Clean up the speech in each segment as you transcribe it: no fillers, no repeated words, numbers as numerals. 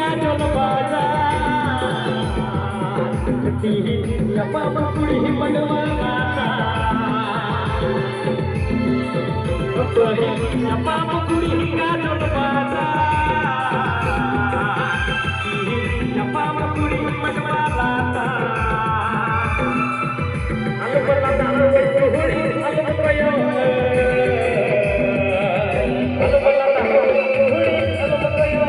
kajol baza tihi apa makuri madwala tihi apa makuri kajol baza tihi apa makuri madwala alu berlata alu berhuri alu beryo alu berlata alu berhuri alu beryo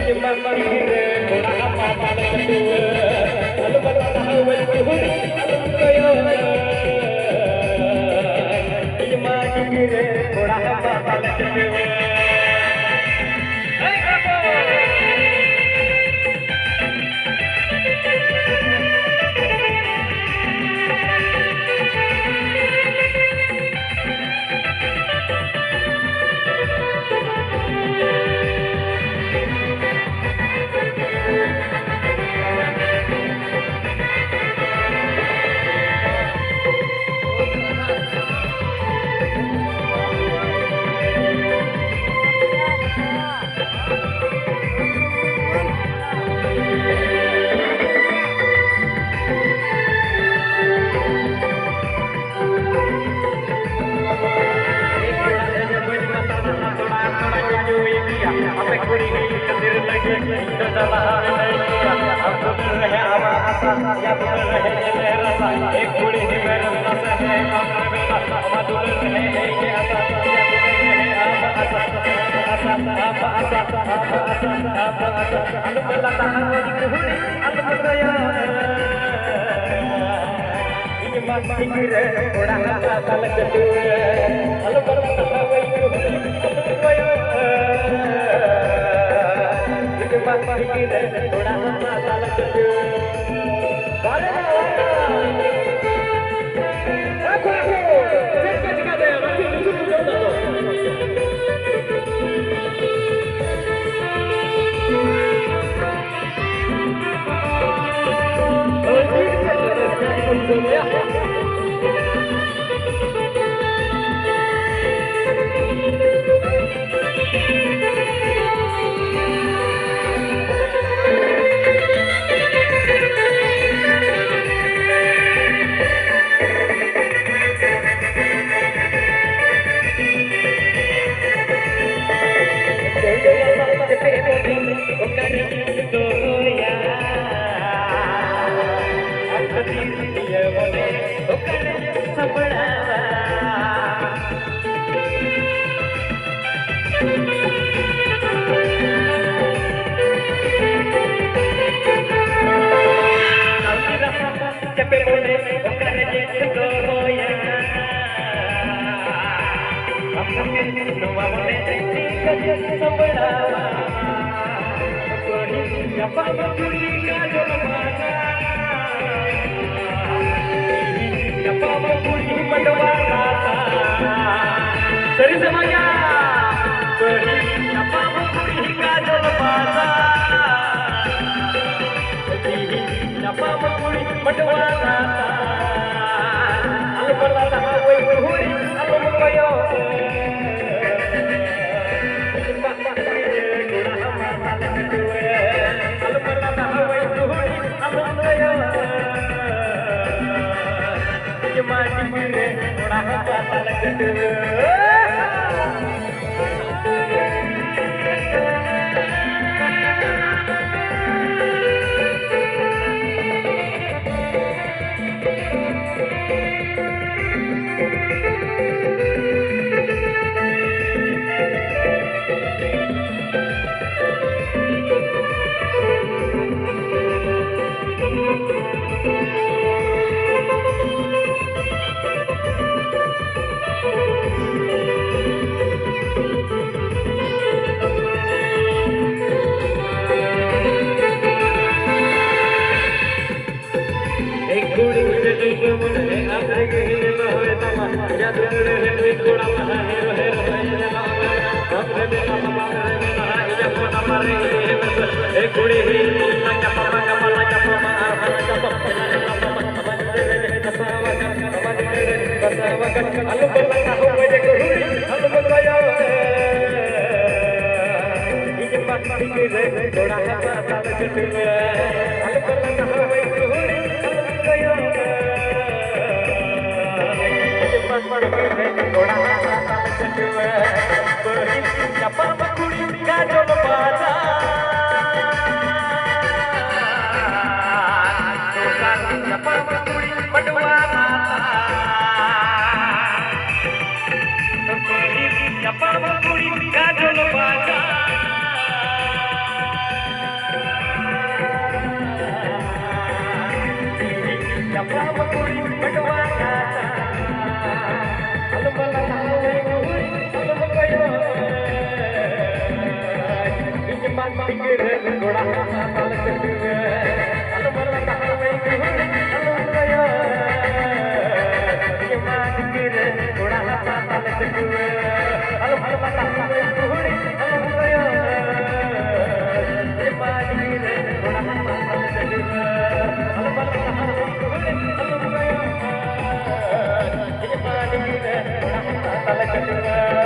Imam Mahire Kora apa pada kedua Alu berlata alu berhuri alu beryo Imam Mahire Kora apa pada kedua Dari semuanya apa makuri kajol baza apa makuri madwala alu berlata alu berhuri alu beryo alu berlata alu berhuri alu beryo Imam Mahire Kora apa pada kedua kedua Alu balana hawai kuhuri alu kaya Cepat pergi goda matal kedua Beri siapa makuri kajol pada Tuhan siapa makuri berdua mata Beri siapa makuri kajol pada Siapa makuri berdua mata Alu balana hawai kuhuri alu kaya Iman pikir goda matal kedua Alu balana hawai kuhuri alu kaya Iman pikir goda matal kedua Alu balana hawai kuhuri alu kaya Iman pikir goda matal kedua Alu balana hawai kuhuri alu kaya Iman pikir goda matal kedua